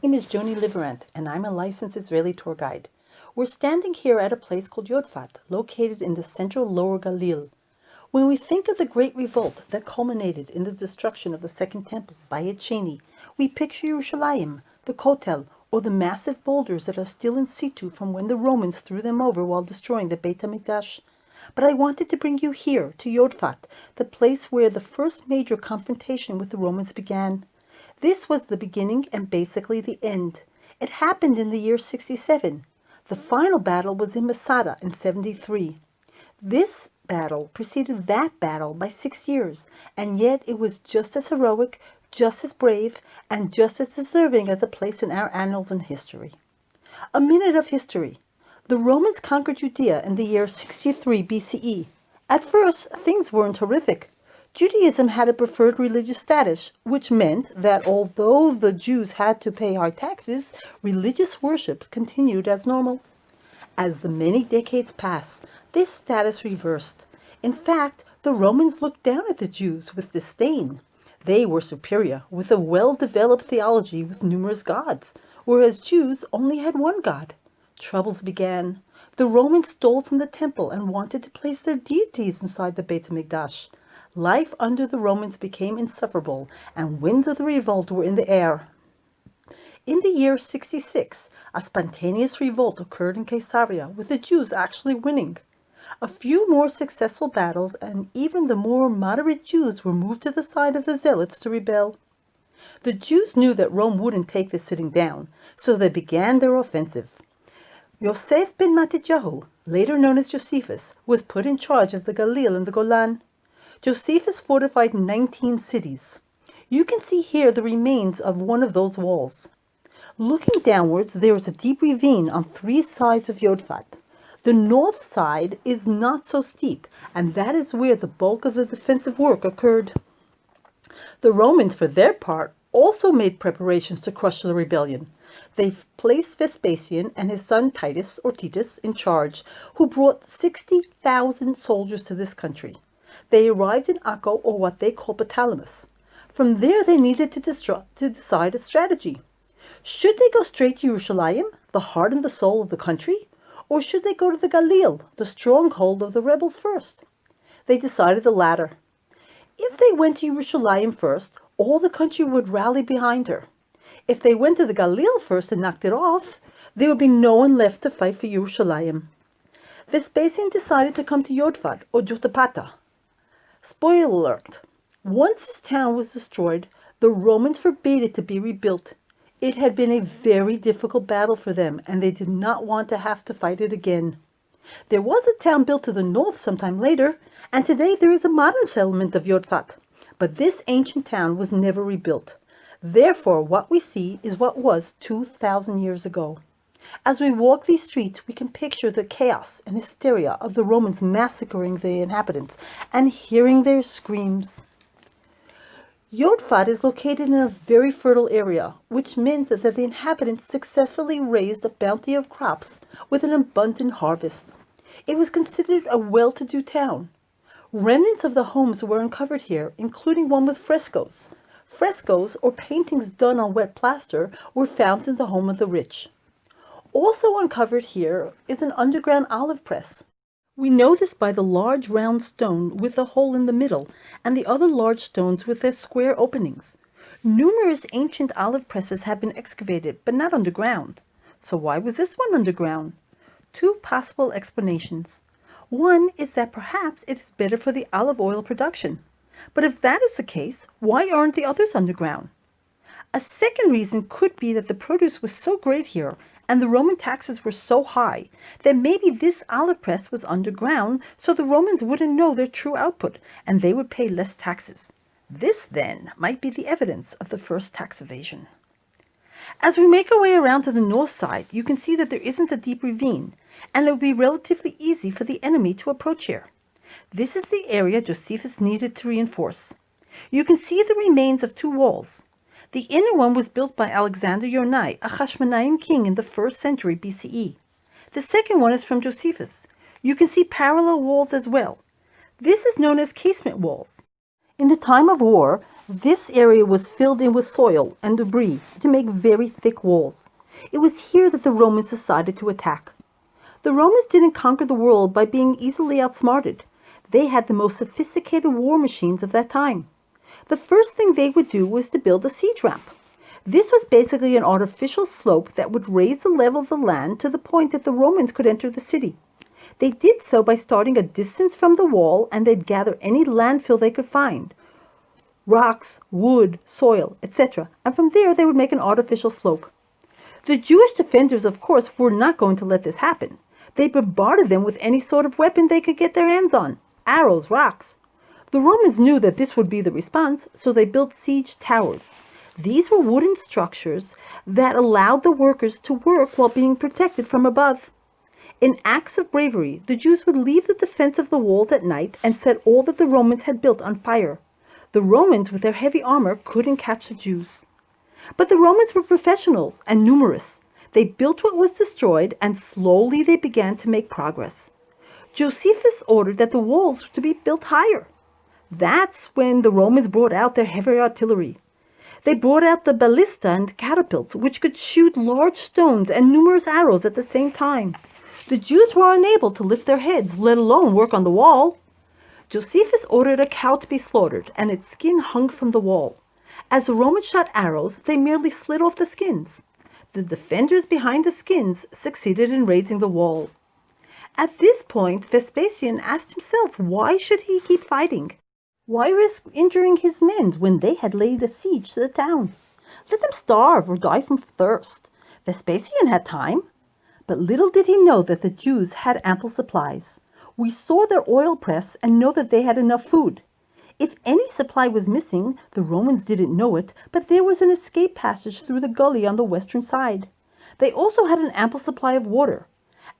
My name is Joni Liverant, and I'm a licensed Israeli tour guide. We're standing here at a place called Yodfat, located in the central Lower Galil. When we think of the great revolt that culminated in the destruction of the Second Temple by Yed Sheni, we picture Yerushalayim, the Kotel, or the massive boulders that are still in situ from when the Romans threw them over while destroying the Beit HaMikdash. But I wanted to bring you here, to Yodfat, the place where the first major confrontation with the Romans began. This was the beginning and basically the end. It happened in the year 67. The final battle was in Masada in 73. This battle preceded that battle by 6 years, and yet it was just as heroic, just as brave, and just as deserving as a place in our annals and history. A minute of history. The Romans conquered Judea in the year 63 BCE. At first, things weren't horrific. Judaism had a preferred religious status, which meant that although the Jews had to pay high taxes, religious worship continued as normal. As the many decades passed, this status reversed. In fact, the Romans looked down at the Jews with disdain. They were superior, with a well-developed theology with numerous gods, whereas Jews only had one god. Troubles began. The Romans stole from the temple and wanted to place their deities inside the Beit HaMikdash. Life under the Romans became insufferable, and winds of the revolt were in the air. In the year 66, a spontaneous revolt occurred in Caesarea, with the Jews actually winning. A few more successful battles, and even the more moderate Jews were moved to the side of the Zealots to rebel. The Jews knew that Rome wouldn't take this sitting down, so they began their offensive. Yosef ben Matityahu, later known as Josephus, was put in charge of the Galil and the Golan. Josephus fortified 19 cities. You can see here the remains of one of those walls. Looking downwards, there is a deep ravine on 3 sides of Yodfat. The north side is not so steep, and that is where the bulk of the defensive work occurred. The Romans, for their part, also made preparations to crush the rebellion. They placed Vespasian and his son Titus, or Titus, in charge, who brought 60,000 soldiers to this country. They arrived in Akko, or what they call Ptolemais. From there they needed to decide a strategy. Should they go straight to Yerushalayim, the heart and the soul of the country, or should they go to the Galil, the stronghold of the rebels, first? They decided the latter. If they went to Yerushalayim first, all the country would rally behind her. If they went to the Galil first and knocked it off, there would be no one left to fight for Yerushalayim. Vespasian decided to come to Yodfat, or Jotapata. Spoiler alert. Once his town was destroyed, the Romans forbade it to be rebuilt. It had been a very difficult battle for them, and they did not want to have to fight it again. There was a town built to the north sometime later, and today there is a modern settlement of Yodfat. But this ancient town was never rebuilt. Therefore, what we see is what was 2,000 years ago. As we walk these streets, we can picture the chaos and hysteria of the Romans massacring the inhabitants and hearing their screams. Yodfat is located in a very fertile area, which meant that the inhabitants successfully raised a bounty of crops with an abundant harvest. It was considered a well-to-do town. Remnants of the homes were uncovered here, including one with frescoes. Frescoes, or paintings done on wet plaster, were found in the home of the rich. Also uncovered here is an underground olive press. We know this by the large round stone with a hole in the middle, and the other large stones with their square openings. Numerous ancient olive presses have been excavated, but not underground. So why was this one underground? 2 possible explanations. One is that perhaps it is better for the olive oil production. But if that is the case, why aren't the others underground? A second reason could be that the produce was so great here, and the Roman taxes were so high, that maybe this olive press was underground so the Romans wouldn't know their true output, and they would pay less taxes. This, then, might be the evidence of the first tax evasion. As we make our way around to the north side, you can see that there isn't a deep ravine, and it would be relatively easy for the enemy to approach here. This is the area Josephus needed to reinforce. You can see the remains of 2 walls. The inner one was built by Alexander Yonai, a Hashmonaim king in the 1st century BCE. The second one is from Josephus. You can see parallel walls as well. This is known as casement walls. In the time of war, this area was filled in with soil and debris to make very thick walls. It was here that the Romans decided to attack. The Romans didn't conquer the world by being easily outsmarted. They had the most sophisticated war machines of that time. The first thing they would do was to build a siege ramp. This was basically an artificial slope that would raise the level of the land to the point that the Romans could enter the city. They did so by starting a distance from the wall, and they'd gather any landfill they could find, rocks, wood, soil, etc., and from there they would make an artificial slope. The Jewish defenders, of course, were not going to let this happen. They bombarded them with any sort of weapon they could get their hands on, arrows, rocks. The Romans knew that this would be the response, so they built siege towers. These were wooden structures that allowed the workers to work while being protected from above. In acts of bravery, the Jews would leave the defense of the walls at night and set all that the Romans had built on fire. The Romans, with their heavy armor, couldn't catch the Jews. But the Romans were professionals and numerous. They built what was destroyed, and slowly they began to make progress. Josephus ordered that the walls were to be built higher. That's when the Romans brought out their heavy artillery. They brought out the ballista and catapults, which could shoot large stones and numerous arrows at the same time. The Jews were unable to lift their heads, let alone work on the wall. Josephus ordered a cow to be slaughtered, and its skin hung from the wall. As the Romans shot arrows, they merely slid off the skins. The defenders behind the skins succeeded in raising the wall. At this point, Vespasian asked himself, why should he keep fighting? Why risk injuring his men when they had laid a siege to the town? Let them starve or die from thirst. Vespasian had time. But little did he know that the Jews had ample supplies. We saw their oil press and know that they had enough food. If any supply was missing, the Romans didn't know it, but there was an escape passage through the gully on the western side. They also had an ample supply of water.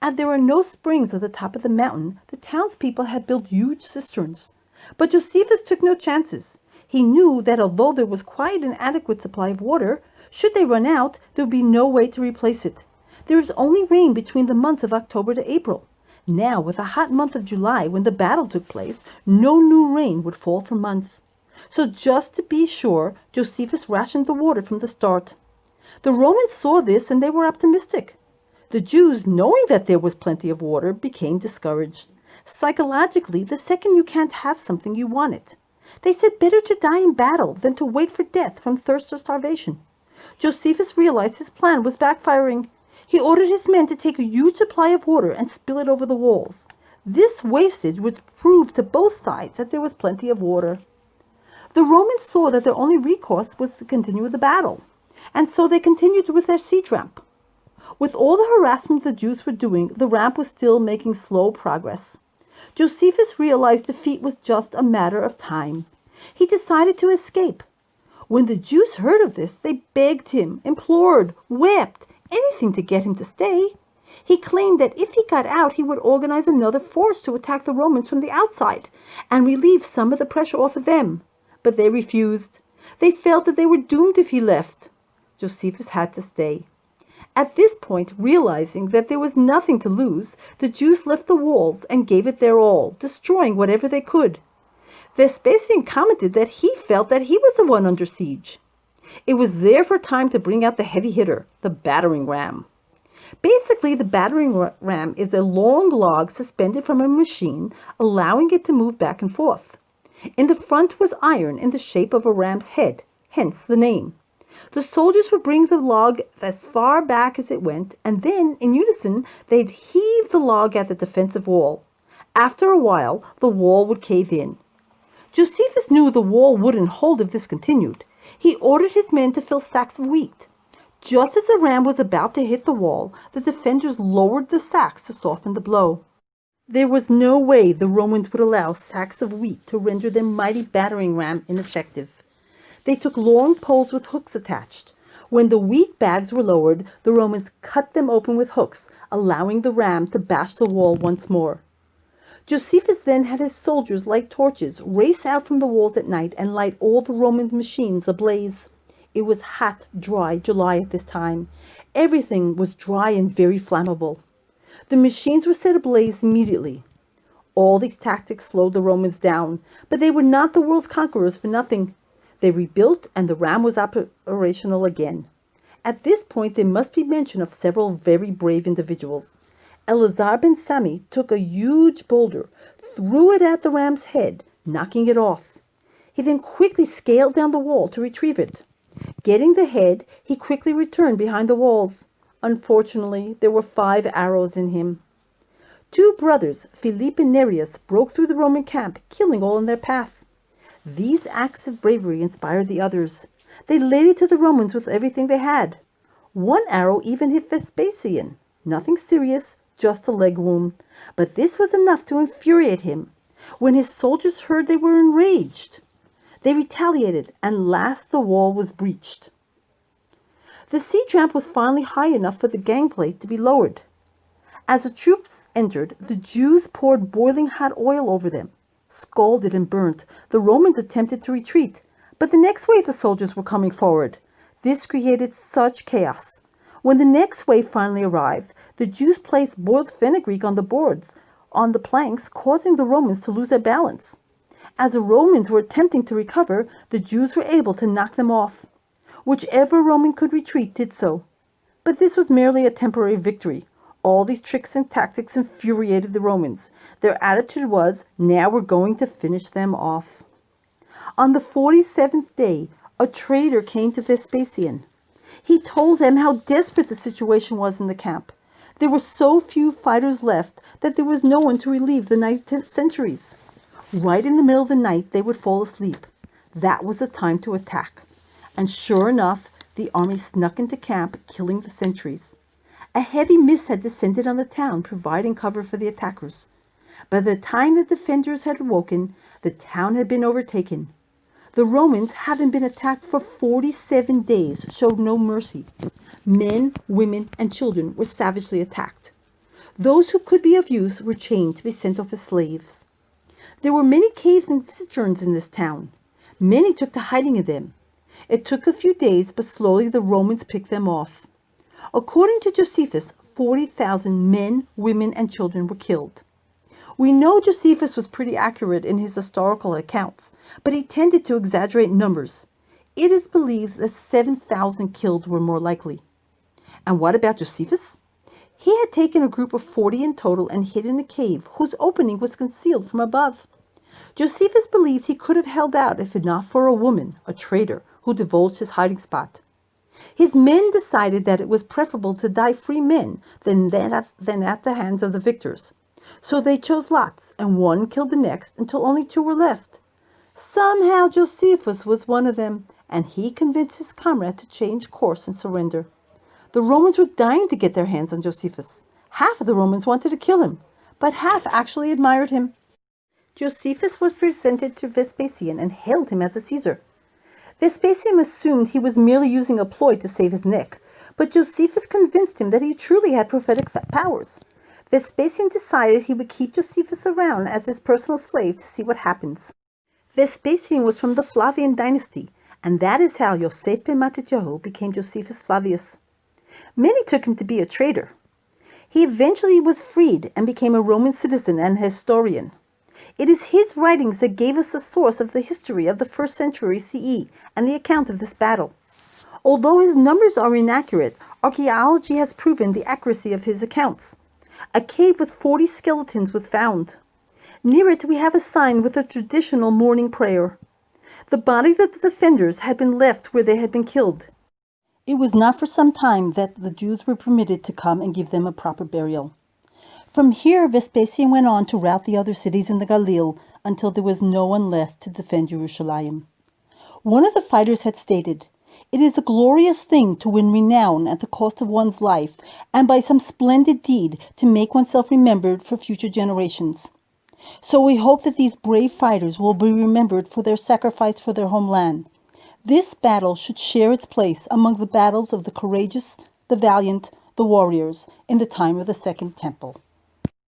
As there were no springs at the top of the mountain, the townspeople had built huge cisterns. But Josephus took no chances. He knew that although there was quite an adequate supply of water, should they run out, there would be no way to replace it. There is only rain between the months of October to April. Now, with the hot month of July, when the battle took place, no new rain would fall for months. So just to be sure, Josephus rationed the water from the start. The Romans saw this and they were optimistic. The Jews, knowing that there was plenty of water, became discouraged. Psychologically, the second you can't have something, you want it. They said better to die in battle than to wait for death from thirst or starvation. Josephus realized his plan was backfiring. He ordered his men to take a huge supply of water and spill it over the walls. This wastage would prove to both sides that there was plenty of water. The Romans saw that their only recourse was to continue the battle, and so they continued with their siege ramp. With all the harassment the Jews were doing, the ramp was still making slow progress. Josephus realized defeat was just a matter of time. He decided to escape. When the Jews heard of this, they begged him, implored, wept, anything to get him to stay. He claimed that if he got out, he would organize another force to attack the Romans from the outside and relieve some of the pressure off of them. But they refused. They felt that they were doomed if he left. Josephus had to stay. At this point, realizing that there was nothing to lose, the Jews left the walls and gave it their all, destroying whatever they could. Vespasian commented that he felt that he was the one under siege. It was therefore time to bring out the heavy hitter, the battering ram. Basically, the battering ram is a long log suspended from a machine, allowing it to move back and forth. In the front was iron in the shape of a ram's head, hence the name. The soldiers would bring the log as far back as it went, and then, in unison, they'd heave the log at the defensive wall. After a while, the wall would cave in. Josephus knew the wall wouldn't hold if this continued. He ordered his men to fill sacks of wheat. Just as the ram was about to hit the wall, the defenders lowered the sacks to soften the blow. There was no way the Romans would allow sacks of wheat to render their mighty battering ram ineffective. They took long poles with hooks attached. When the wheat bags were lowered, the Romans cut them open with hooks, allowing the ram to bash the wall once more. Josephus then had his soldiers light torches, race out from the walls at night, and light all the Roman machines ablaze. It was hot, dry July at this time. Everything was dry and very flammable. The machines were set ablaze immediately. All these tactics slowed the Romans down, but they were not the world's conquerors for nothing. They rebuilt, and the ram was operational again. At this point there must be mention of several very brave individuals. Eleazar ben Sami took a huge boulder, threw it at the ram's head, knocking it off. He then quickly scaled down the wall to retrieve it. Getting the head, he quickly returned behind the walls. Unfortunately, there were 5 arrows in him. 2 brothers, Philip and Nereus, broke through the Roman camp, killing all in their path. These acts of bravery inspired the others. They laid it to the Romans with everything they had. One arrow even hit Vespasian. Nothing serious, just a leg wound. But this was enough to infuriate him. When his soldiers heard, they were enraged. They retaliated, and last the wall was breached. The siege ramp was finally high enough for the gangplank to be lowered. As the troops entered, the Jews poured boiling hot oil over them. Scalded and burnt, the Romans attempted to retreat, but the next wave of soldiers were coming forward. This created such chaos. When the next wave finally arrived, the Jews placed boiled fenugreek on the boards, on the planks, causing the Romans to lose their balance. As the Romans were attempting to recover, the Jews were able to knock them off. Whichever Roman could retreat did so. But this was merely a temporary victory. All these tricks and tactics infuriated the Romans. Their attitude was, now we're going to finish them off. On the 47th day, a traitor came to Vespasian. He told them how desperate the situation was in the camp. There were so few fighters left that there was no one to relieve the 9th centuries. Right in the middle of the night, they would fall asleep. That was the time to attack. And sure enough, the army snuck into camp, killing the sentries. A heavy mist had descended on the town, providing cover for the attackers. By the time the defenders had awoken, the town had been overtaken. The Romans, having been attacked for 47 days, showed no mercy. Men, women, and children were savagely attacked. Those who could be of use were chained to be sent off as slaves. There were many caves and cisterns in this town. Many took to hiding in them. It took a few days, but slowly the Romans picked them off. According to Josephus, 40,000 men, women, and children were killed. We know Josephus was pretty accurate in his historical accounts, but he tended to exaggerate numbers. It is believed that 7,000 killed were more likely. And what about Josephus? He had taken a group of 40 in total and hid in a cave whose opening was concealed from above. Josephus believed he could have held out if not for a woman, a traitor, who divulged his hiding spot. His men decided that it was preferable to die free men than at the hands of the victors. So they chose lots, and one killed the next until only 2 were left. Somehow Josephus was one of them, and he convinced his comrade to change course and surrender. The Romans were dying to get their hands on Josephus. Half of the Romans wanted to kill him, but half actually admired him. Josephus was presented to Vespasian and hailed him as a Caesar. Vespasian assumed he was merely using a ploy to save his neck, but Josephus convinced him that he truly had prophetic powers. Vespasian decided he would keep Josephus around as his personal slave to see what happens. Vespasian was from the Flavian dynasty, and that is how Yosef ben Mattatyahu became Josephus Flavius. Many took him to be a traitor. He eventually was freed and became a Roman citizen and historian. It is his writings that gave us the source of the history of the 1st century CE and the account of this battle. Although his numbers are inaccurate, archaeology has proven the accuracy of his accounts. A cave with 40 skeletons was found. Near it we have a sign with a traditional morning prayer. The bodies of the defenders had been left where they had been killed. It was not for some time that the Jews were permitted to come and give them a proper burial. From here, Vespasian went on to rout the other cities in the Galilee until there was no one left to defend Jerusalem. One of the fighters had stated, "It is a glorious thing to win renown at the cost of one's life, and by some splendid deed to make oneself remembered for future generations." So we hope that these brave fighters will be remembered for their sacrifice for their homeland. This battle should share its place among the battles of the courageous, the valiant, the warriors in the time of the Second Temple.